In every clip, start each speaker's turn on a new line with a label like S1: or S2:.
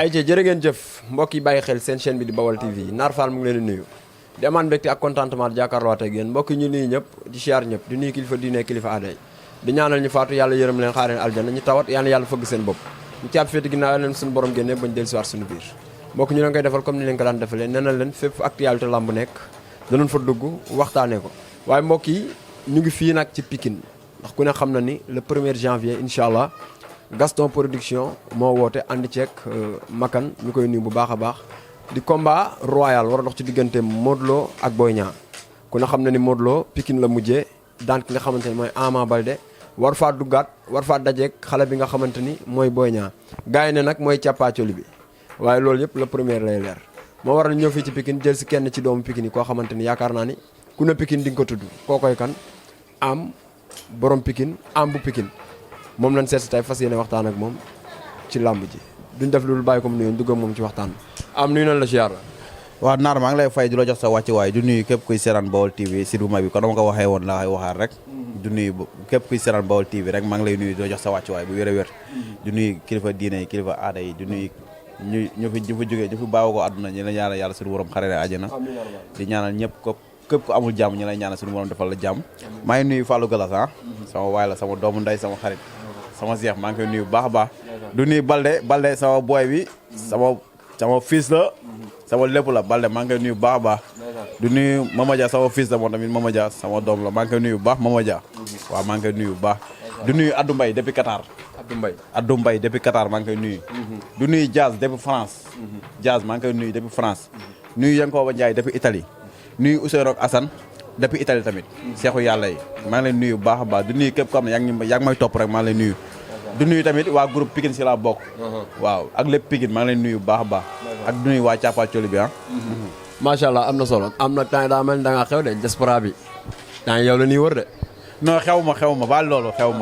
S1: ay ci jërë ngeen jëf mbokk yi bàyyi xel seen chaîne bi di Baol TV Naar Fall mu ngi leen di nuyu di amaan mbégte ak contentement jàkkaarloo ak yéen mbokk yi ñu nuyu ñëpp di siyaar ñëpp di nuyu kilifa diine kilifa aada yi di ñaanal ñu faatu yàlla yërëm leen xaareen aljana ñu tawat yàlla fëgg seen bopp ñu caab féeti ginnaaw leen suñu borom génne bañ dellu si waat suñu biir mbokk ñu leen koy defal comme ni leen ko daan defalee nee na leen fépp actualité lamb nekk danoon fa dugg waxtaanee ko waaye mbokk yi ñu ngi fii nag ci Pikine ndax ku ne xam na ni le 1er janvier incha allah Gaston Production moo woote ànd ceeg Makan ñu koy nuyu bu baax a baax di combat royal war a dox ci diggante Modou Lo ak Boy Niang ku ne xam na ni Modou Lo Pikine la mujjee daan ki nga xamante ni mooy Ama Baldé war faa duggaat war faa dajeeg xale bi nga xamante ni mooy Boy Niang gars yi ne nag mooy càppaacoli bi waaye loolu yëpp le premier lay leer moo waral ñëw fii ci Pikine jël si kenn ci doomu Pikine yi koo xamante ni yaakaar naa ni ku ne Pikine di nga ko tudd koo koy kan am borom Pikine am bu Pikine moom lañ seet si tey fas yéene waxtaan ak moom ci làmb ji duñ def loolu bàyyi ko mu nuyoon dugg ak moom ci waxtaan am nuyu nañ la ziar la
S2: waaw Naar maa ngi lay fay di la jox sa wàccuwaay du nuyu képp kuy seetaan Baol TV si bu mag bi kon dama ko waxee woon laa waxaat rek du nuyu képp kuy seetaan Baol TV rek maa ngi lay nuyu di la jox sa wàccuwaay bu wér a wér du nuyu kilifa diine yi kilifa aada yi du nuyu ñu fi jógee ñu fi baaw ko àdduna ñu la ñaanal yàlla suñu borom xarale àjjana di ñaanal ñëpp ko képp ku amul jàmm ñu lay ñaanal suñu borom defal la jàmm maa ngi nuyu Fallou Galas sama waay la sama doomu nday sama xarit sama seex maa ngi koy nuyu bu baax a baax du nuyu Balde sama boy bi sama fils la sama lépp la Balde maa ngi koy nuyu bu baax a baax du nuyu Mama Dia sama fils la moom tamit Mama Dia sama doom la maa ngi koy nuyu bu baax Mama Dia waaw maa ngi koy nuyu bu baax du nuyu Adou Mbaye depuis Qatar Adou Mbaye depuis Qatar maa ngi koy nuyu du nuyu Diaz depuis France Diaz maa ngi koy nuyu depuis France nuyu Yankoba Ndiaye depuis Italie nuyu Ousseynou ak Assane depuis Italie tamit seexu yàlla yi maa ngi leen nuyu bu baax a baax du nuyu képp ko xam ne yaa ngi may topp rek maa ngi leen nuyu du nuyu tamit waa groupe Pikine si laa bokk waaw ak lépp Pikine maa ngi leen nuyu bu baax a baax ak du nuyu waa càppaacoli bi
S1: macha allah am na solo am na temps daa mel da ngaa xew de diaspora bi temps yow la nii wër de
S2: non xew ma baal loolu xew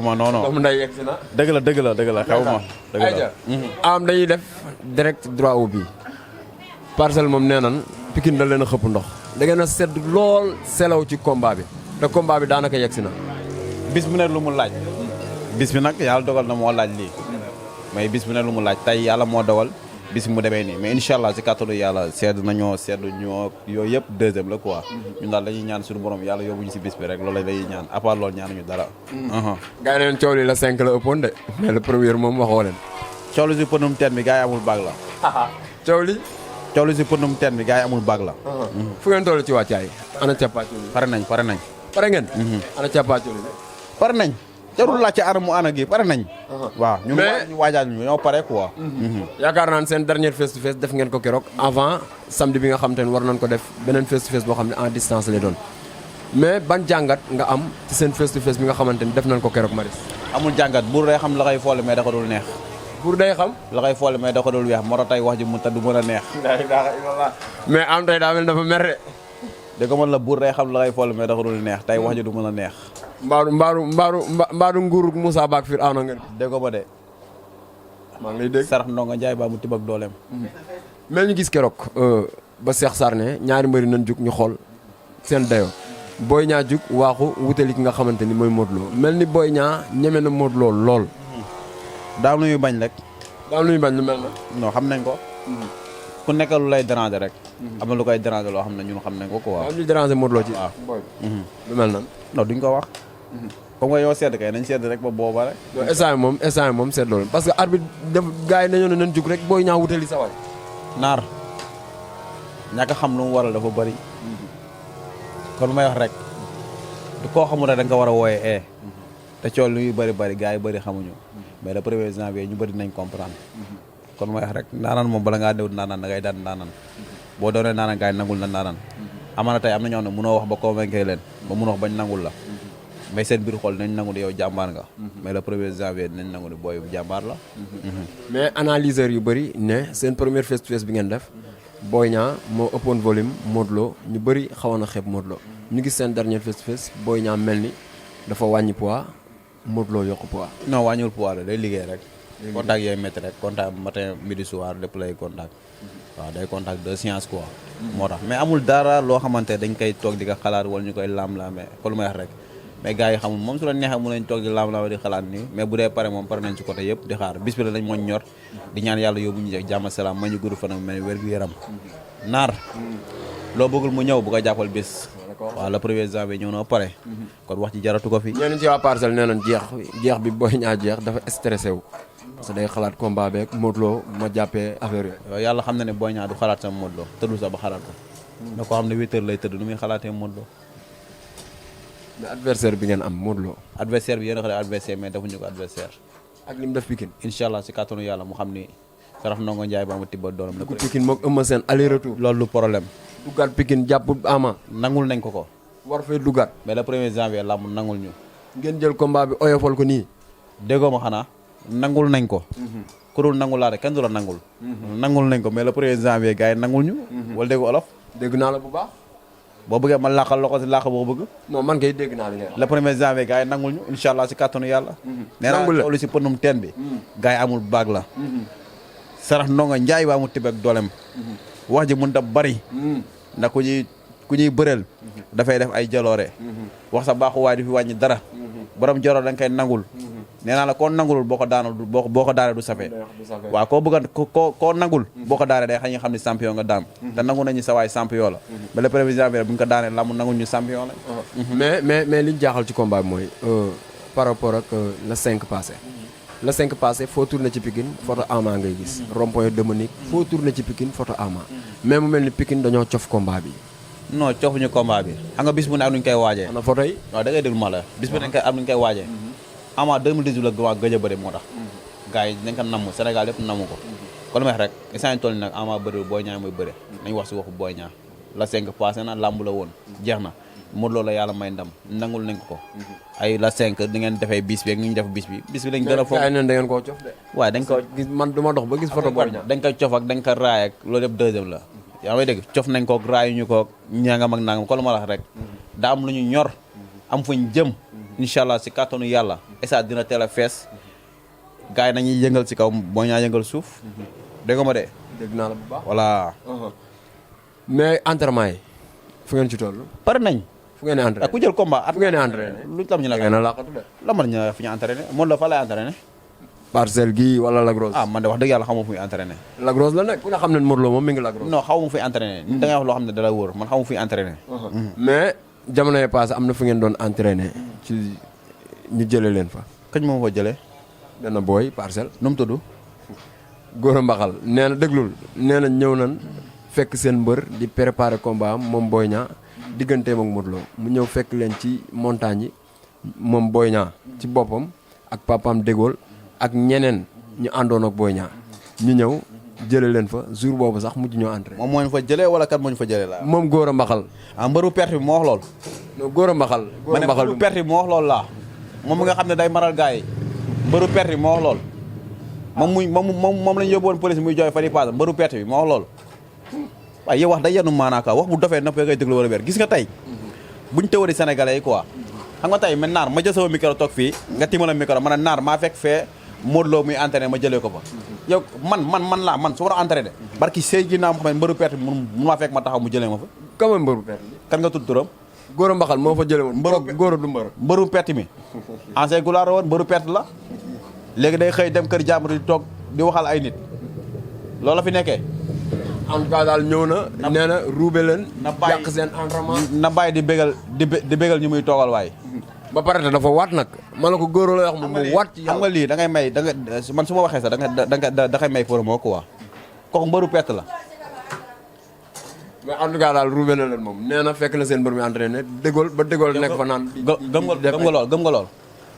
S2: ma non non
S1: doomu nday yegg si na
S2: dëgg la xew ma dëgg la
S1: am dañuy def direct droit au but parcelle moom nee nan Pikine da leen a xëpp ndox da ngeen a sedd lool selaw ci combat bi te combat bi daanaka yegg si na
S2: bis bu ne lu mu laaj bis bi nag yàlla dogal na moo laaj lii mais bis bu ne lu mu laaj tey yàlla moo dogal bis mu demee nii mais incha allah si kàttanu yàlla sedd nañoo sedd ñoo yooyu yëpp deuxième la quoi ñun daal dañuy ñaan suñu borom yàlla yóbbuñu si bis bi rek loolu lañuy ñaan à part loolu ñaanuñu dara
S1: gars yi neen coow li la 5 la ëppoon de mais le premier moom waxoo leen
S2: coow li si pënum teen bi gars yi amul baag la coow li si pënum teen bi gars yi amul baag la
S1: fu ngeen toll ci wàccaay ana càppaacoli
S2: pare nañ
S1: pare ngeen ana càppaacoli
S2: pare nañ jarul laaj ci anamu ana gi pare nañ waaw ñu waajal ñu ñoo pare quoi
S1: yaakaar naa ne seen dernière face to face def ngeen ko keroog avant samedi bi nga xam te ne war nañ ko def beneen face to face boo xam ne en distance lay doon mais ban jàngat nga am ci seen face to face bi nga xamante ni def nañ ko keroog Maris
S2: amul jàngat buur day xam la koy foole mais da ko dul neex
S1: buur day xam
S2: la koy foole mais da ko dul weex moo tax tey wax ji mu ta du mën a neex
S1: mais am tey daa mel dafa mer de
S2: dégg nga la buur day xam la koy foole mais da ko dul neex tey wax ji du mën a neex
S1: mbaaru nguuru Moussa Baak fir aano ngeen
S2: dégg ko ba de
S1: maa ngi lay dégg
S2: sarax ndongo Njaay baa mu tib ak dooleem
S1: mais ñu gis keroog ba Cheikh Sarr ne ñaari mbëri nañ jug ñu xool seen dayo Boy Niang jug waaxu wutali ki nga xamante ni mooy Modou Lo mel ni Boy Niang ñeme na Modou Lo lool
S2: daam lu ñuy bañ rek
S1: daam lu ñuy bañ lu mel na
S2: non xam nañ ko ku nekk lu lay déranger rek am na lu koy déranger loo xam ne ñun xam nañ ko quoi
S1: am ñu déranger Modou Lo ci
S2: waaw
S1: lu mel nan
S2: non duñ ko wax comme nga yow sedd kay nañ sedd rek ba booba rek
S1: instant moom sedd loolu parce que arbitre def gars yi dañoo ne nañ jug rek Boy Niang wutali sa waay
S2: Naar ñàkk xam lu mu waral dafa bëri kon may wax rek du koo xamul rek da nga ko war a wooyee te cool lu muy bëri gars yi bëri xamuñu mais le 1er janvier ñu bëri nañ comprendre kon may wax rek ndaanaan moom bala ngaa déwut ndaanaan da ngay daan ndaanaan boo doonee ndaanaan gars yi nangul na ndaanaan amaana tey am na ñoo xam ne mënoo wax ba convaincre leen ba mun wax bañ nangul la mais seen biir xool nañ nangu ne yow jàmbaar nga mais le 1er janvier dinañ nangu ne booy bu jàmbaar la
S1: mais analyseurs yu bëri ne seen première face to face bi ngeen def Boy Niang moo ëppoon volume Modou Lo ñu bëri xawoon a xeeb Modou Lo ñu gis seen dernière face to face Boy Niang mel ni dafa wàññi poids Modou Lo yokk poids
S2: non wàññiwul poids la day liggéey rek contact yooyu métti rek contact matin midi soir lépp lay contact waaw day contact de science quoi moo tax mais amul dara loo xamante dañ koy toog di ko xalaat wala ñu koy laam-laamee ko lu may wax rek mais gars yi xamul moom su la neexee mu nañ toog di laam di xalaat nii mais bu dee pare moom pare nañ ci côté yëpp di xaar bis bi la lañ mooñ ñor di ñaan yàlla yóbbu ñu jàmm salaam ma ñu gudd fan ak mel wér gu yaram naar loo bëggul mu ñëw bu ko jàppal bis waaw le 1er janvier ñëw na pare kon wax ci jaratu ko fi
S1: ñeneen ci waa Parcelles nee nañ jeex bi Boy Niang jeex dafa stressé wu parce que day xalaat combat beeg Modou Lo ma jàppee affaire yooyu
S2: yàlla xam na ne Boy Niang du xalaat sama Modou Lo tëddu sax ba xalaat ko da ko xam ne 8 heures lay tëdd nu muy xalaatee Modou Lo
S1: mais adversaire bi ngeen am Modou Lo
S2: adversaire bi yéen a xam ne adversaire mais defuñu ko adversaire
S1: ak li mu def Pikine
S2: incha allah si kàttanu yàlla mu xam ni sarax ndongo Njaay ba ma tibba doonam na ko
S1: Pikine moog Eumeu Sène aller retour
S2: loolu lu problème
S1: duggaat Pikine jàpp Ama
S2: nangul nañ ko
S1: war fay duggaat
S2: mais le 1er janvier làmb nangul ñu
S1: ngeen jël combat bi oyofal ko nii
S2: déggoo ma xanaa nangul nañ ko ku dul nangul laa de kenn du la nangul nangul nañ ko mais le 1er janvier gars yi nangul ñu wala déggu olof
S1: dégg naa la bu baax
S2: boo bëggee ma làqal loxo si làq boo bëgg
S1: non man kay dégg naa li ngay wax
S2: le 1er janvier gars yi nangul ñu incha allah si kàttanu yàlla nee naa loolu si pënum teen bi gars yi amul baag la sarax ndongo Njaay waa mu tibb ak doolem wax ji mën ta bari ndax ku ñuy bëreel dafay def ay jaloore wax sa baaxu waay du fi wàññi dara borom joroor da nga koy nangul nee naa la koo nangulul boo ko daanul boo ko daanee du safee waaw koo bëgg koo nangul boo ko daanee day xam ne champion nga daam te nangu nañu sa waay champion la ba le 1er janvier bu ñu ko daanee lamb nangul ñu champion la
S1: mais li ñu jaaxal ci combat bi mooy par rapport ak le 5 passé le 5 passé foo tourné ci Pikine photo Ama ngay gis rond-point Dominique foo tourné ci Pikine photo Ama mais mu mel ni Pikine dañoo cof combat bi
S2: non cofuñu combat bi xam nga bis bu ne ak nuñ koy waajee
S1: ana photo yi
S2: waaw da ngay déglu ma la bis bu ne ak nuñ koy waajee Ama 2018 la gëj a bëri moo tax gars yi dañ ko namm Sénégal yëpp namm ko kon meex rek instant toll ni nag Ama bëri Boy Niang mooy bëri nañ wax si waxu Boy Niang la 5 passé na lamb la woon jeex na Modou Lo la yàlla may ndam nangul nañ ko ay la 5 di ngeen defee bis bi ak ni ñu def bis bi lañ gën a foog
S1: ay neen da ngeen koo cof de
S2: waaye dañ ko
S1: gis man du ma dox ba gis photo Boy Niang
S2: dañ ko cof ak dañ ko raay ak loolu yëpp deuxième la yaa may dégg cof nañ koog raayuñu koog ñaangam ak nangam ko lu ma wax rek daa am lu ñu ñor am fuñ jëm incha allah si kàttanu yàlla esa dina teel a fees gars yi nañuy yëngal si kaw Boy Niang yëngal suuf dégg nga ma de
S1: dégg naa la bu baax
S2: voilà
S1: mais entraînement yi fu ngeen ci toll
S2: pare nañ
S1: fu ngeen di entraîné
S2: ku jël combat at
S1: fu ngeen di entraîné
S2: lu tam ñu la
S1: ngeen a laqatu de
S2: lamar ñu fi ñu entraîné moom la fa lay entraîné
S1: Parcelles gi wala Lac Rose
S2: man de wax dëgg yàlla xamu fu muy entraîné
S1: Lac Rose la nekk ku ne xam ne Modou Lo moom mi ngi Lac Rose
S2: non xaw ma fuy entraîné da ngay wax loo xam ne da la wóor man xaw ma fuy entraîné
S1: mais jamono yi passé am na fu ngeen doon entraîné ci ñu jëlee leen fa
S2: kañ moom fa jëlee
S1: benn booy Parcelles
S2: nu mu tudd
S1: góor a mbaxal nee na déglul nee na ñëw nañ fekk seen mbër di préparer combat am moom Boy Niang digganteem ak Modou Lo mu ñëw fekk leen ci montagne yi moom Boy Niang ci boppam ak papaam Dégol ak ñeneen ñu àndoon ak Boy Niang ñu ñëw jëlee leen fa jour boobu sax mujj ñoo entraîné.
S2: moom moo ñu fa jëlee wala kat moo ñu fa jëlee la
S1: moom góor a mbaxal.
S2: mbëru perte bi moo wax lool.
S1: non góor a mbaxal. góor a mbaxal
S2: mbëru perte bi moo wax lool laa moom mi nga xam ne day maral gars yi mbëru perte bi moo wax lool moom la ñu yóbbu woon police muy jooy fa di paase mbëru perte bi moo wax lool waaye yow wax day yenu maanaaka wax bu dofee noppee ngay déglu wala wér gis nga tey buñ tëwari sénégalais yi quoi xam nga tey man naar ma jël sama micro toog fii nga timala micro ma ne naar maa fekk fee Modou Lo muy entraîné ma jëlee ko fa yow man su war a entraîné barki sëy gi naa ma xam ne mbëru perte bi mun maa fekk ma taxaw mu jëlee ma fa
S1: kama mbëru perte bi
S2: kan nga tudd turam
S1: góor a mbaxal moo fa jëlee woon góor a du
S2: mbëru perte mi ancien gulaar woon mbëru perte la léegi day xëy dem kër jàmbur di toog di waxal ay nit loolu la fi nekkee
S1: en tout cas daal ñëw na nee na ruube leen
S2: na bàyyi
S1: yàq seen entraînement
S2: na bàyyi di bégal ñu muy toogal waay
S1: ba pare te dafa waat nag ma la ko góor la wax moom mu waat ci
S2: xam nga lii da ngay may da nga man su ma waxee sax da ngay may promo quoi kooku mbëru perte la
S1: mais en tout cas daal ruube na leen moom nee na fekk na seen mbër mi entraîné dégol ba dégol nekk fa naan
S2: gëm nga lool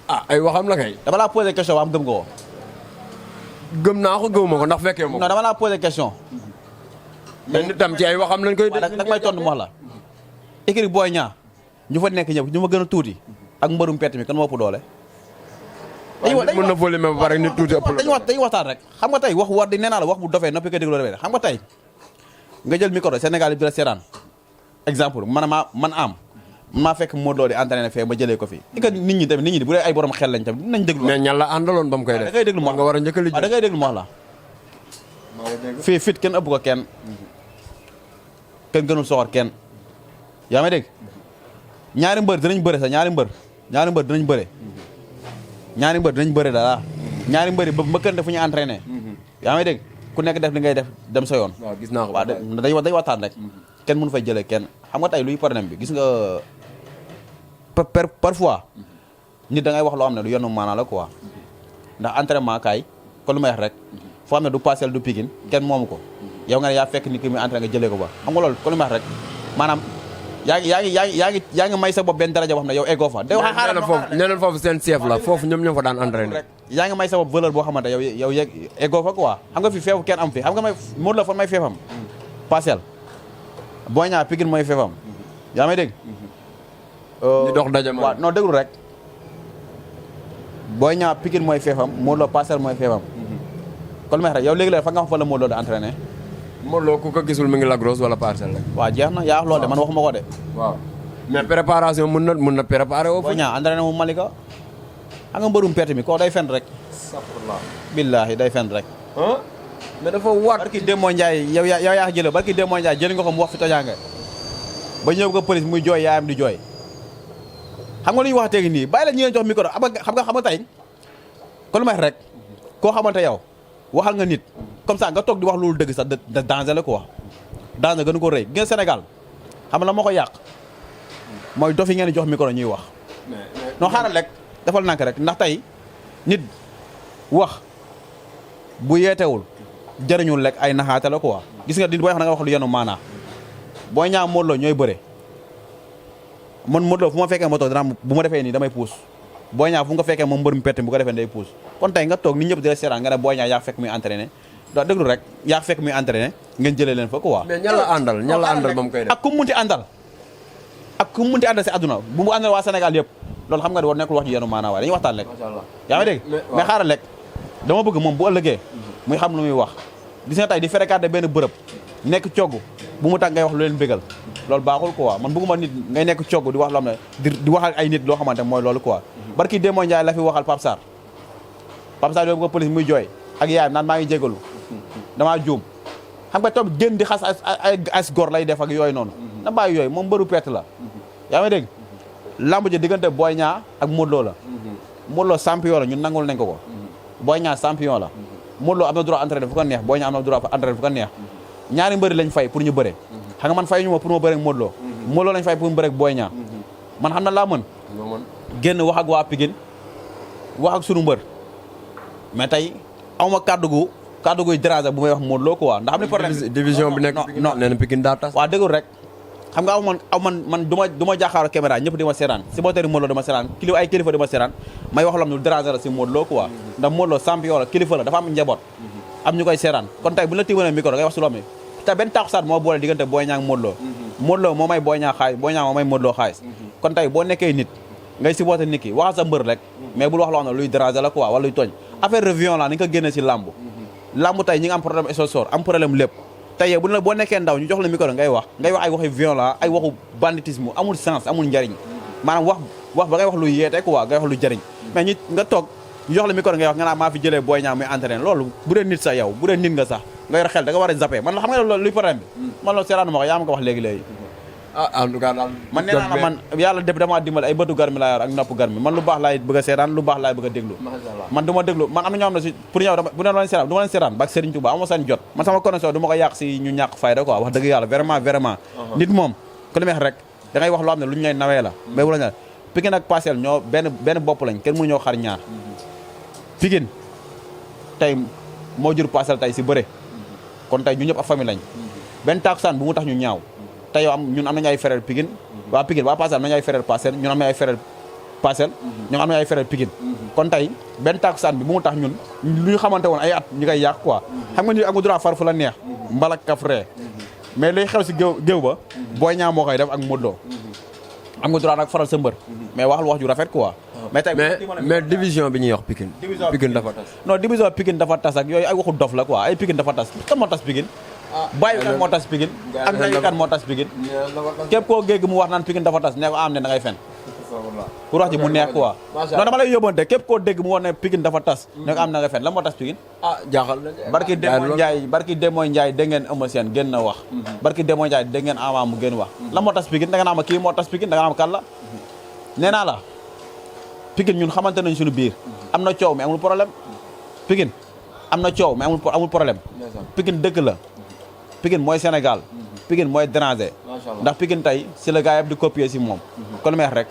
S1: ah ay waxam la kay
S2: dama laa posé question ba am gëm nga ko
S1: gëm naa ko gëwuma ko ndax fekkee moom
S2: non dama laa posé question
S1: mais nit tam ci ay waxam lañ koy
S2: da nga may tontu mu wax la écrit Boy Niang ñu fa nekk ñëpp ñu ma gën a tuuti ak mbërum perte mi kan moo ëpp doole
S1: mën na fóoli mais ba pare nit tuuti ëpp la
S2: dañuy waxtaan rek xam nga tey wax war di nee naa la wax bu dofee noppi ko déglu rek xam nga tey nga jël micro Sénégal yi di la seetaan exemple man maa fekk Modou Lo di entraîné fee ma jëlee ko fi i nit ñi tamit nit ñi bu dee ay borom xel lañ tamit dinañ déglu
S1: mais ñan la àndaloon ba mu koy def
S2: da ngay déglu
S1: nga war a njëkk a lijj
S2: da ngay déglu ma la fii fit kenn ëpp ko kenn gënul soxor kenn yaa may dégg ñaari mbër dinañ bëre sax ñaari mbër ñaari mbër dinañ bëre ñaari mbër dinañ bëre dara ñaari mbëri ba mbëkkante fu ñu entraîné yaa ngi dégg ku nekk def li ngay def dem sa yoon
S1: waaw gis naa ko
S2: waaw day waxtaan rek kenn mënu fay jëlee kenn xam nga tey luy problème bi gis nga parfois nit da ngay wax loo xam ne du yenu maanaa la quoi ndax entraînement kaay kon lu may wax rek foo xam ne du Parcelles du Pikine kenn moomu ko yow nga ne yaa fekk nit ki muy entraîné nga jëlee ko ba xam nga loolu kon lu may wax rek maanaam yaa ngi may sa bopp benn daraja boo xam ne yow eggoo fa day wax xaaral foofu
S1: ñeneen foofu seen chef la foofu ñoom ñoo fa daan entraîné
S2: rek yaa ngi may sa bopp valeur boo xamante yow eggoo fa quoi xam nga fi feefu kenn am fi xam nga may Modou Lo fan may feefam Parcelles Boy Niang Pikine mooy feefam yaa may dégg
S1: ñu dox daje ma
S2: waaw non déglu rek Boy Niang Pikine mooy feefam Modou Lo Parcelles mooy feefam kon lu may wax rek yow léegi-léegi fa nga xam fa la Modou Lo di entraîné
S1: Modou Lo ku ko gisul mi ngi Lac Rose wala Parcelles rek
S2: waaw jeex na yaa wax loolu de man waxuma ko de
S1: waaw mais préparation mën na préparé woo
S2: Boy Niang entraîné mu Malika xam nga mbërum perte mi koo day fen rek billaahi day fen rek
S1: mais dafa waat
S2: barki Demba Ndiaye yow yaa jële barki Demba Ndiaye jëli nga ko mu wax fi tojaange ba ñëw ko police muy jooy yaayam di jooy xam nga lu ñu wax teegi nii bàyyi la ñu leen jox micro xam nga tey kon lu may rek koo xamante yow waxal nga nit comme ça nga toog di wax loolu dëgg sax de danger la quoi danger gënu ko rëy ngeen Sénégal xam la moo ko yàq mooy dof yi ngeen di jox micro ñuy wax non xaaral rek defal nank rek ndax tey nit wax bu yeetewul jëriñul rek ay naxaate la quoi gis nga di booy wax na nga wax lu yenu maanaa Boy Niang Modou Lo ñooy bëre man Modou Lo fu ma fekkee ma toog dana bu ma defee nii damay puus Boy Niang fu nga fekkee moom mbër mu pett bu ko defee day puus kon tey nga toog nit ñëpp di la seetaan nga ne Boy Niang yaa fekk muy entraîné da déglu rek yaa fekk muy entraîné ngeen jëlee leen fa quoi
S1: mais ñan la àndal ba mu koy def
S2: ak ku munti àndal si àdduna bu mu àndal waa Sénégal yëpp loolu xam nga di war nekkul wax ji yenu maanaa waaye dañuy waxtaan rek yaa ngi dégg mais xaaral rek dama bëgg moom bu ëllëgee muy xam lu muy wax gis nga tey di fréquenté benn bërëb nekk cogg bu mu tax ngay wax lu leen bégal loolu baaxul quoi man bëgguma nit ngay nekk cogg di wax loo xam ne di waxal ay nit loo xamante mooy loolu quoi barki Demba Ndiaye la fi waxal Pape Sarr yóbbu ko police muy jooy ak yaayam naan maa ngi jégalu damaa juum xam nga tam génn di xas as gor lay def ak yooyu noonu na bàyyi yooyu moom mbëru pett la yaa ngi dégg lamb ji diggante Boy Niang ak Modou Lo la Modou Lo champion la ñun nangul nañ ko Boy Niang champion la Modou Lo am na droit entraîné fu ko neex Boy Niang am na droit entraîné fu ko neex ñaari mbëri lañ fay pour ñu bëre xam nga man fay ñu ma pour ma bëre ak Modou Lo Modou Lo lañ fay pour mu bëre ak Boy Niang man xam na laa mën génn wax ak waa Pikine wax ak sunu mbër mais tey awma kàddu guy déranger bu may wax Modou Lo quoi ndax am ni problème
S1: division bi nekk non nee na Pikine daa tas
S2: waaw dëggul rek xam nga man du ma jàkkaarloo caméra ñëpp di ma seetaan supporter Modou Lo di ma seetaan ay kilifa di ma seetaan may wax lam lu déranger la si Modou Lo quoi ndax Modou Lo champion la kilifa la dafa am njaboot am ñu koy seetaan kon tey bu la tiiwalee micro ngay wax si loo xam ne te benn taxusaat moo boole diggante Boy Niang ak Modou Lo Modou Lo moo may Boy Niang xaalis Boy Niang moo may Modou Lo xaalis kon tey boo nekkee nit ngay supporter nit ki waxal sa mbër rek mais bul wax loo xam ne luy déranger la quoi wala luy tooñ affaire de violence ni nga ko génne si lamb tey ñi nga am problème sponsor am problème lépp tey bu boo nekkee ndaw ñu jox la micro ngay wax ay waxi violence ay waxu banditisme amul sens amul njariñ maanaam wax ba ngay wax lu yeete quoi ngay wax lu jariñ mais ñi nga toog ñu jox la micro ngay wax nga naa maa fi jëlee Boy Niang muy entraîné loolu bu dee nit sax yow bu dee nit nga sax nga yor xel da nga war a zappé man xam nga loolu luy problème bi man loolu seeraanu ma ko yaa ma ko wax léegi
S1: en tout cas daal
S2: man nee naa la man yàlla def damaa dimbali ay bëtu garmi laa yor ak nopp garmi man lu baax laay bëgg a seetaan lu baax laay bëgg a déglu man du ma déglu man am na ñoo xam ne si pour ñëw bu ne leen seetaan du ma leen seetaan bak Serigne Touba amoo seen jot man sama connexion du ma ko yàq si ñu ñàkk fayda quoi wax dëgg yàlla vraiment nit moom ku li meex rek da ngay wax loo xam ne lu ñu lay nawee la mais bu la ne Pikine ak Parcelles ñoo benn bopp lañ kenn mënu ñoo xar ñaar Pikine tey moo jur Parcelles tey si bëre kon tey ñu ñëpp ak famille lañ benn takusaan bu mu tax ñu ñaaw tey yow ñun am nañu ay frère Pikine waa Parcelles am nañu ay frère Parcelles ñun am nañu ay frère Parcelles ñoom am nañu ay frère Pikine kon tey benn takusaan bi bu mu tax ñun lu ñu xamante woon ay at ñu koy yàq quoi xam nga ni am nga droit far fu la neex mbalak kafre mais luy xew si géew ba Boy Niang moo koy def ak Modou Lo am nga droit nag faral sa mbër mais waxal wax ju rafet quoi mais tey
S1: mais division bi ñuy wax Pikine dafa tas
S2: non division Pikine dafa tas ak yooyu ay waxu dof la quoi ay Pikine dafa tas kan moo tas Pikine bàyyi kan moo tas Pikine ak nday kan moo tas Pikine képp koo géeg mu wax naan Pikine dafa tas ne ko am ne da ngay fen pour wax ji mu neex quoi non dama lay yóbbante képp koo dégg mu wax ne Pikine dafa tas ne ko am na nga fen la moo tas Pikine
S1: jaaxal
S2: barki Demba Ndiaye dégg ngeen Eumeu Sène génn na wax barki Demba Ndiaye dégg ngeen Ama mu génn wax la moo tas Pikine da nga naa ma kii moo tas Pikine da nga naa ma kan la nee naa la Pikine ñun xamante nañ suñu biir am na coow mais amul problème Pikine am na coow mais amul problème Pikine dëkk la Pikine mooy Sénégal Pikine mooy déranger ndax Pikine tey si la gars yëpp di copier si moom kon meex rek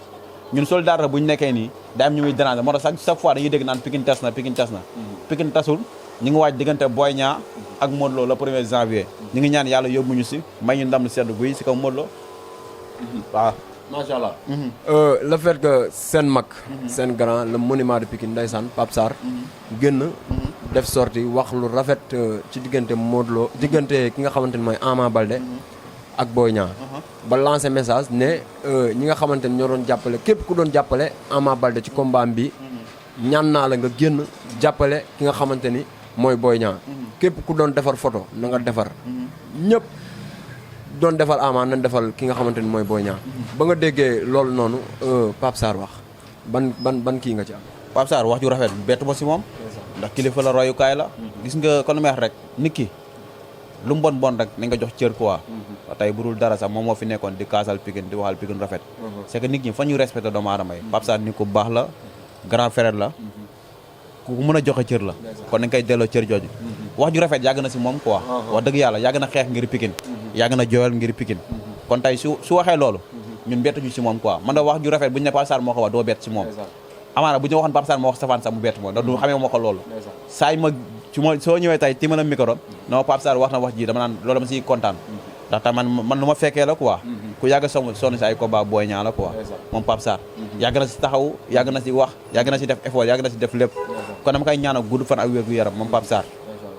S2: ñun soldat bu ñu nekkee nii daa am ñu muy déranger moo tax chaque fois dañuy dégg naan Pikine tas na Pikine tas na Pikine tasul ñu ngi waaj diggante Boy Niang ak Modou Lo le 1er janvier ñu ngi ñaan yàlla yóbbu ñu si may ñu ndam lu sedd guy si kaw Modou Lo waaw
S1: macha allah. Le fait que seen mag. seen grand le monument de Pikine ndeysaan Pape Sarr. génn def sorti wax lu rafet ci diggante Modou Lo diggante ki nga xamante ni mooy Ama Baldé ak Boy Niang. ba lancé message ne ñi nga xamante ni ñoo doon jàppale képp ku doon jàppale Ama Baldé ci combat bi ñaan naa la nga génn jàppale ki nga xamante ni mooy Boy Niang. képp ku doon defar photo na nga defar. ñëpp doon defal Ama nañ defal ki nga xamante ni mooy Boy Niang. ba nga déggee loolu noonu Pape Sarr wax ban kii nga ci am.
S2: Pape Sarr wax ju rafet bettu ma si moom ndax kilifa la royukaay la gis nga kon meex rek nit ki lu mu bon rek nañ nga jox cër quoi tey bu dul dara sax moom moo fi nekkoon di kaasal Pikine di waxal Pikine rafet c'est que nit ñi fa ñu respecté doomu aadama yi Pape Sarr nit ku baax la grand frère la ku mën a joxe cër la kon nañ koy delloo cër jooju wax ju rafet yàgg na si moom quoi wax dëgg yàlla yàgg na xeex ngir Pikine yàgg na jooyal ngir Pikine kon tey su waxee loolu ñun bettuñu si moom quoi man da wax ju rafet bu ñu ne Pape Sarr moo ko wax doo bett si moom amaana bu ñu waxoon Pape Sarr moo wax safaan sax mu bett moom ndax du xamee moo ko loolu saa yi soo ñëwee tey ti mën a micro non Pape Sarr wax na wax ji dama naan loolu dama siy kontaan ndax tam man lu ma fekkee la quoi ku yàgg sonn si ay combat Boy Niang la quoi moom Pape Sarr yàgg na si taxaw yàgg na si wax yàgg na si def effort yàgg na si def lépp kon dama koy ñaanal gudd fan ak wér gu yaram moom Pape Sarr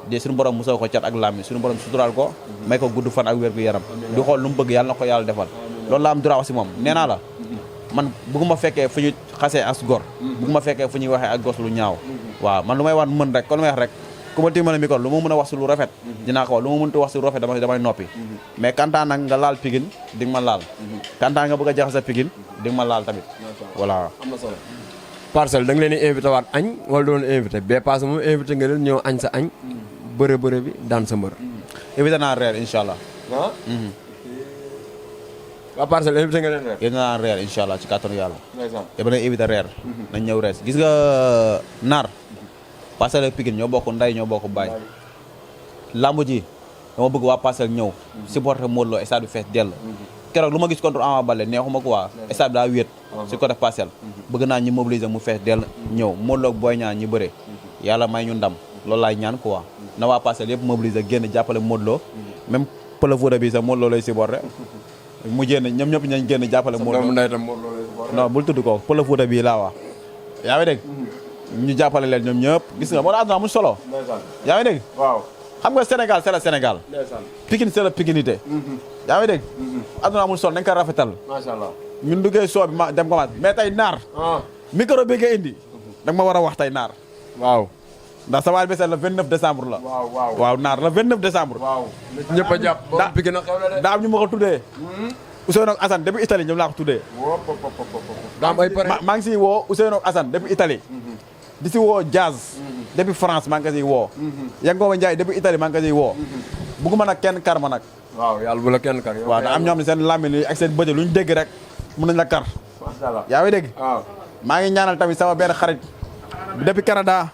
S2: de suñu borom musal ko cat ak làmmi suñu borom suturaal ko may ko gudd fan ak wér gu yaram di xool lu mu bëgg yàlla na ko yàlla defal loolu la am droit wax si moom nee naa la man bëgguma fekkee fu ñu xasee as gor bëgguma fekkee fu ñuy waxee ak gos lu ñaaw waaw man lu may wax mën rek kon lu may wax rek ku ma tiimale mi kon lu ma mën a wax si lu rafet dinaa ko wax lu ma mënta wax si lu rafet damay noppi mais kantaan nag nga laal Pikine di nga ma laal kantaan nga bëgg a jaxase Pikine di nga ma laal tamit voilà
S1: am na solo Parcelles da nga leen di invité waat añ wala doon invité bee passé moom invité nga leen ñëw añ sa añ bëre bi daan sa mbër
S2: invité naa reer incha allah
S1: waa Parcelles invité nga leen reer
S2: invité naa reer incha allah ci kàttanu yàlla dama leen invité reer nañ ñëw rees gis nga naar Parcelles ak Pikine ñoo bokk nday ñoo bokk baay lamb ji dama bëgg waa Parcelles ñëw supporter Modou Lo stade bi fees dell keroog lu ma gis contre Ama Baldé neexuma ko waa stade bi daa wéet si côté Parcelles bëgg naa ñu mobiliser mu fees dell ñëw Modou Lo ak Boy Niang ñi bëre yàlla may ñu ndam loolu laay ñaan quoi na waa Parcelles yëpp mobiliser génn jàppale Modou Lo même Pël Fuuta bi sax Modou Lo lay supporter mu génn ñoom ñëpp nañ génn jàppale Modou Lo non bul tudd ko Pël Fuuta bii laa wax yaa ngi dégg ñu jàppale leen ñoom ñëpp gis nga moo tax àdduna amul solo yaa ngi dégg
S1: waaw
S2: xam nga Sénégal c'est le Sénégal Pikine c'est la pikinité yaa ngi dégg àdduna amul solo nañ ko rafetal
S1: macha allah
S2: ñun duggee soo bi ma dem commencé mais tey naar micro bi nga indi da nga ma war a wax tey naar
S1: waaw
S2: ndax sa waay bés le 29 décembre la waaw naar le 29 décembre
S1: waaw ñëpp a jàpp Pikine na xew la de
S2: daa am ñu ma ko tuddee Ousseynou ak Assane depuis Italie ñoom laa ko tuddee
S1: daa am ay pare
S2: maa ngi siy woo Ousseynou ak Assane depuis Italie di si woo Jazz depuis France maa ngi ko siy woo Yangoba Ndiaye depuis Italie maa ngi ko siy woo bugguma nag kenn kar ma nag
S1: waaw yàlla bu la kenn kar
S2: waaw da am ñoo xam ne seen làmmiñ yi ak seen bëj lu ñu dégg rek mën nañ la kar
S1: macha allah
S2: yaa ngi dégg
S1: waaw
S2: maa ngi ñaanal tamit sama benn xarit depuis Canada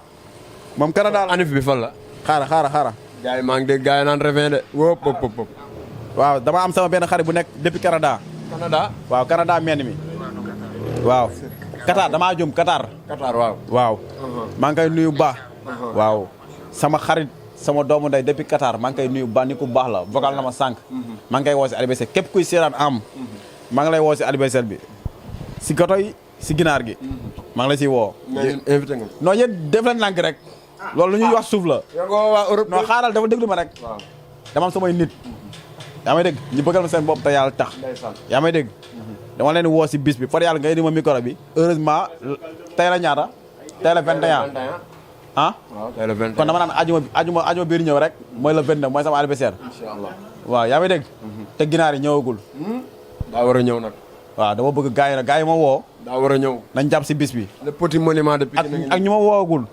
S2: moom Canada la
S1: anif bi fan la
S2: xaara
S1: gars yi maa ngi dégg gars yi naan revin de wóop pop
S2: waaw dama am sama benn xarit bu nekk depuis Canada waaw Canada meen mi waaw Qatar damaa jum Qatar waaw maa ngi koy nuyu bu baax waaw sama xarit sama doomu ndey depuis Qatar maa ngi koy nuyu bu baax ni ku baax la vocal na ma sànq maa ngi koy woo si anniversaire képp kuy seeraan am maa ngi lay woo si anniversaire bi si goto yi si ginaar gi maa ngi lay siy woo
S1: invité nga
S2: non yéen def leen lànk rek loolu lu ñuy wax suuf la non xaaral dafa déglu ma rek dama am samay nit yaa may dégg ñu bëggal ma seen bopp te yàlla tax yaa may dégg dama leen woo si bis bi far yàlla nga indi ma micro bi heureusement tey la ñaata tey la 21 ah kon dama naan ajuma biir ñëw rek mooy le 29 mooy sama anniversaire
S1: inshallah
S2: waaw yaa may dégg te ginaar yi ñëwagul
S1: daa war a ñëw nag
S2: waaw dama bëgg gars yi nag gars yi ma woo
S1: daa war a ñëw
S2: nañ jàpp si bis bi
S1: le petit monument de Pikine
S2: ak ñu ma woowagul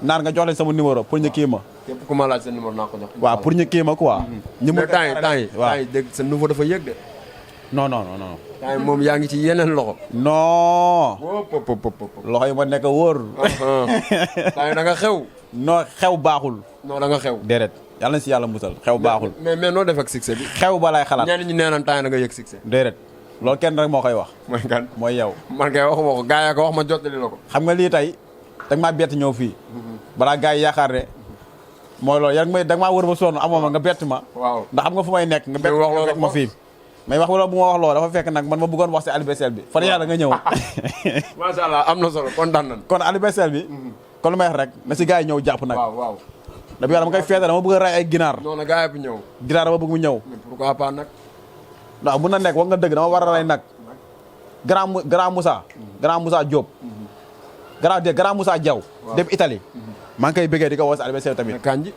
S2: naar nga jox leen sama numéro pour ñu kii ma
S1: képp ku ma laaj seen numéro naa ko jox
S2: waaw pour ñu kii ma quoi
S1: ñu mu temps yi dégg sa nouveau dafa yëg de
S2: non non non non.
S1: temps moom yaa ngi ci yeneen loxo.
S2: non. loxo yi ma nekk wóor.
S1: temps da nga xew.
S2: non xew baaxul.
S1: non da nga xew.
S2: déedéet yàlla na si yàlla musal xew baaxul.
S1: mais noo def ak succès bi.
S2: xew ba lay xalaat.
S1: ñenn ñi nee nañ temps da nga yëg succès.
S2: déedéet loolu kenn rek moo koy wax.
S1: mooy kan
S2: mooy yow.
S1: man kay waxuma ko gaa yaa ko wax ma jottali la ko.
S2: xam nga lii tey dag maa bett ñëw fii. balaa gars yi yaakaar ne mooy loolu yaa ngi may dag maa wër ba sonn amoo ma nga bett ma.
S1: waaw
S2: ndax xam nga fu may nekk nga bett
S1: wax loolu
S2: ma fii. mais wax wala bu ma wax loolu dafa fekk nag man ma bëggoon wax si anniversaire bi fan yàlla nga ñëw.
S1: macha allah am na solo kontaan nañ.
S2: kon anniversaire bi. kon lu may wax rek na si gars yi ñëw jàpp nag.
S1: waaw waaw.
S2: dafa yàlla ma koy feete dama bëgg a ray ay ginaar.
S1: non non gars yi ñëw.
S2: ginaar dama bëgg mu ñëw.
S1: mais pourquoi pas nag.
S2: ndax mun na nekk wax nga dëgg dama war a ray nag. grand Moussa. grand Moussa Diop. grand Moussa Diaw. dem Italie. maa ngi koy bëggee di ko woo si anniversaire tamit.
S1: Kanji.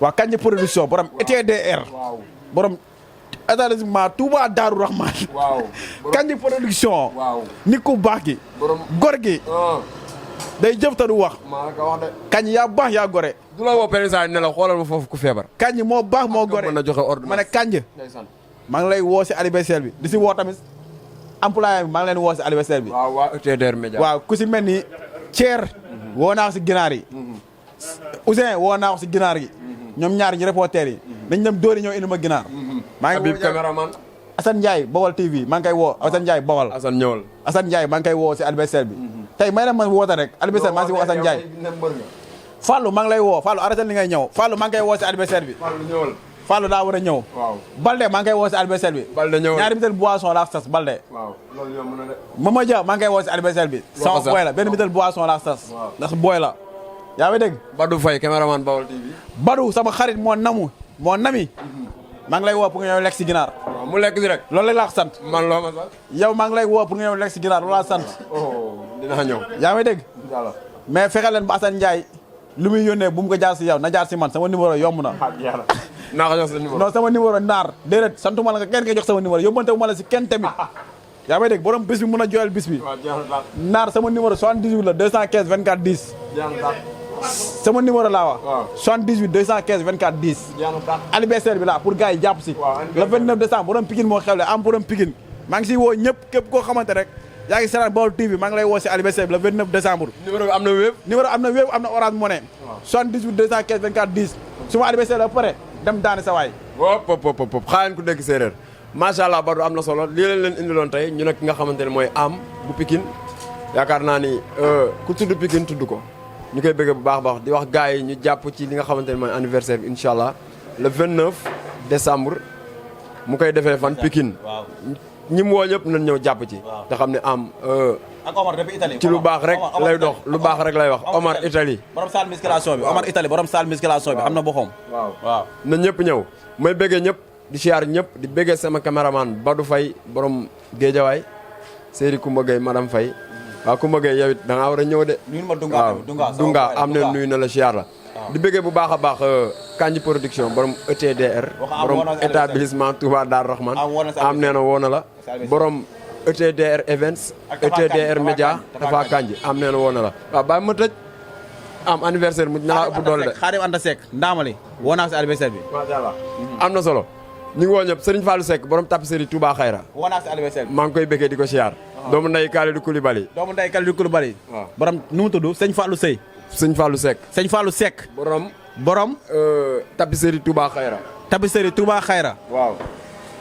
S2: waa Kanji production borom ETDR.
S1: waaw
S2: borom établissement Touba Darou Rahman.
S1: waaw
S2: Kanji production.
S1: waaw
S2: nit ku baax gi.
S1: borom
S2: gor gi. day jëf te du wax.
S1: maa la ko wax de.
S2: Kanji yaa baax yaa gore.
S1: du la woo président ne la xoolal ma foofu ku feebar.
S2: Kanji moo baax moo gore.
S1: mën na joxe ordonnance
S2: ma ne Kanji. maa ngi lay woo si anniversaire bi di si woo tamit employé bi maa ngi leen woo si anniversaire bi.
S1: waaw waa ETDR Média.
S2: waaw ku si mel ni Thier. woo naa ko si ginaar yi. Ousseyn woo naa ko si ginaar yi. ñoom ñaar ñi reporter yi. nañ dem dóori ñëw indi ma ginaar. maa ngi
S1: Habib caméraman.
S2: Assane Ndiaye Bawal TV maa ngi koy woo Assane Ndiaye Bawal.
S1: Assane ñëwal.
S2: Assane Ndiaye maa ngi koy woo si anniversaire bi. tey may na ma woote rek anniversaire maa ngi si woo Assane Ndiaye. Fallou maa ngi lay woo Fallou arrêté li ngay ñëw Fallou maa ngi koy woo si anniversaire bi.
S1: Fallou ñëwal.
S2: Fallou daa war a ñëw.
S1: waaw
S2: Balde maa ngi koy woo si anniversaire bi.
S1: Balde ñëwal
S2: ñaari bitel boisson laa sas Balde.
S1: waaw loolu yomb na de.
S2: Mama Dia maa ngi koy woo si anniversaire bi. sama boy la benn bitel boisson laa sas.
S1: waaw
S2: ndax boy la. yaa ngi dégg.
S1: Badou Faye caméraman Bawal TV.
S2: Badou sama xarit moo namu moo nami. maa ngi lay woo pour nga ñëw lekk si ginaar.
S1: waaw mu lekk si rek.
S2: loolu la laa sant.
S1: man loo ma sax.
S2: yow maa ngi lay woo pour nga ñëw lekk si ginaar loolu laa sant.
S1: oh dinaa ñëw.
S2: yaa ngi dégg.
S1: yàlla.
S2: mais fexe leen ba Assane Ndiaye lu muy yónnee bu mu ko jaar si yow na jaar si man sama numéro yomb na.
S1: yàlla. naa ko jox sa numéro.
S2: non sama numéro naar déedéet santuma la nga kenn koy jox sama numéro yóbbante wu ma la si kenn tamit. yaa may dégg borom bis bi mën a jooyal bis bi.
S1: waaw jeex na daal.
S2: naar sama numéro 78 la 215 24 10.
S1: jeex na daal.
S2: sama numéro laa wax.
S1: waaw
S2: 78 215 24 10.
S1: jeex na daal.
S2: anniversaire bi la pour gars yi jàpp si.
S1: waaw
S2: le 29 décembre borom Pikine moo xewle am borom Pikine. maa ngi siy woo ñëpp képp koo xamante rek yaa ngi seetaan Baol TV maa ngi lay woo si anniversaire bi le 29 décembre.
S1: numéro bi am na wéb.
S2: numéro am na Wave am na Orange Money. waaw 78 215 24 10. su ma anniversaire la ba pare dem daane sa waay.
S1: wop xaaleen ku dégg séeréer macha allah Badou am na solo lii leen indiloon tey ñu nekk nga xamante ne mooy am bu Pikine yaakaar naa ni ku tudd Pikine tudd ko ñu koy bëgg bu baax a baax di wax gars yi ñu jàpp ci li nga xamante ne mooy anniversaire bi incha allah le 29 décembre mu koy defee fan Pikine
S2: waaw
S1: ñi mu woo ñëpp nañ ñëw jàpp ci te xam ne am
S2: ak Omar depuis Italie.
S1: ci lu baax rek lay dox lu baax rek lay wax Omar Italie
S2: borom salle musculation bi Omar Italie borom salle musculation bi am na boxam. waaw
S1: na ñëpp ñëw may bëggee ñëpp di siyaar ñëpp di bëggee sama caméraman Badou Faye borom Géejawaay Séri Koumba Gueye madame Faye waaw Koumba Gueye yow it da ngaa war a ñëw de.
S2: nuyu ma
S1: Dunga am na nuyu na la siyaar la. di bëggee bu baax a baax Kanji production borom ETDR. borom établissement Touba Darou Rahman. am nee na woo na la. borom ETDR events. ETDR média dafa Kanji am nee na woo na la. waaw bàyyi ma tëj am anniversaire mu ñaa ëpp doole de.
S2: Xaadim Anta Seck ndaamali woo naa si anniversaire bi.
S1: macha allah am na solo. ñu ngi woo ñëpp Serigne Fallou Seck borom tapisserie Touba Xayra.
S2: woo naa si anniversaire bi.
S1: maa ngi koy bëggee di ko siyaar. doomu nday Kalidou Koulibaly.
S2: doomu nday Kalidou Koulibaly. waaw borom nu mu tudd sëñ Fallou Sey.
S1: sëñ Fallou Seck.
S2: sëñ Fallou Seck. borom.
S1: tapisserie Touba Xayra.
S2: tapisserie Touba Xayra.
S1: waaw.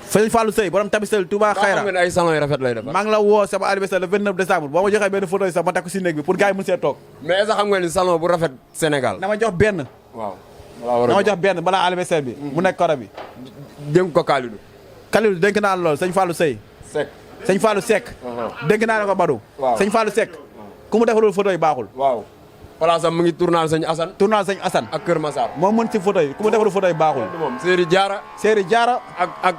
S2: sëñ Fallou Sey borom tapisserie Touba Xayra.
S1: xam nga ne ay salon yu rafet lay defar.
S2: maa ngi la woo sama anniversaire le 29 décembre boo ma joxee benn photo yi sax ma teg ko si néeg bi pour gars yi mën see toog.
S1: mais est-ce que xam nga ni salon bu rafet Sénégal.
S2: na ma jox benn.
S1: waaw.
S2: na ma jox benn balaa anniversaire bi. mu nekk koro bi.
S1: dénk ko Kalidou.
S2: Kalidou dénk naa la lool sëñ Fallou Sey.
S1: Seck.
S2: sëñ Fallou Seck. dénk naa la ko Badou.
S1: waaw
S2: sëñ Fallou Seck. ku mu defalul photo yi baaxul.
S1: waaw. place am mu ngi tournal sëñ Assane.
S2: tournal sëñ Assane.
S1: ak Kër Massar.
S2: moo mën ci photo yi ku mu defalul photo yi baaxul.
S1: moom Séri Diarra.
S2: Séri Diarra.
S1: ak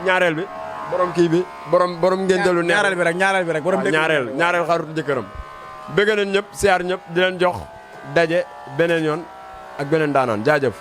S1: ñaareel bi. borom kii bi borom ngeen jëlu neex.
S2: ñaareel bi rek borom dëkk
S1: ñaareel xaritu jëkkëram. bëgg nañ ñëpp siyaar ñëpp di leen jox daje beneen yoon ak beneen daanaan jaajëf.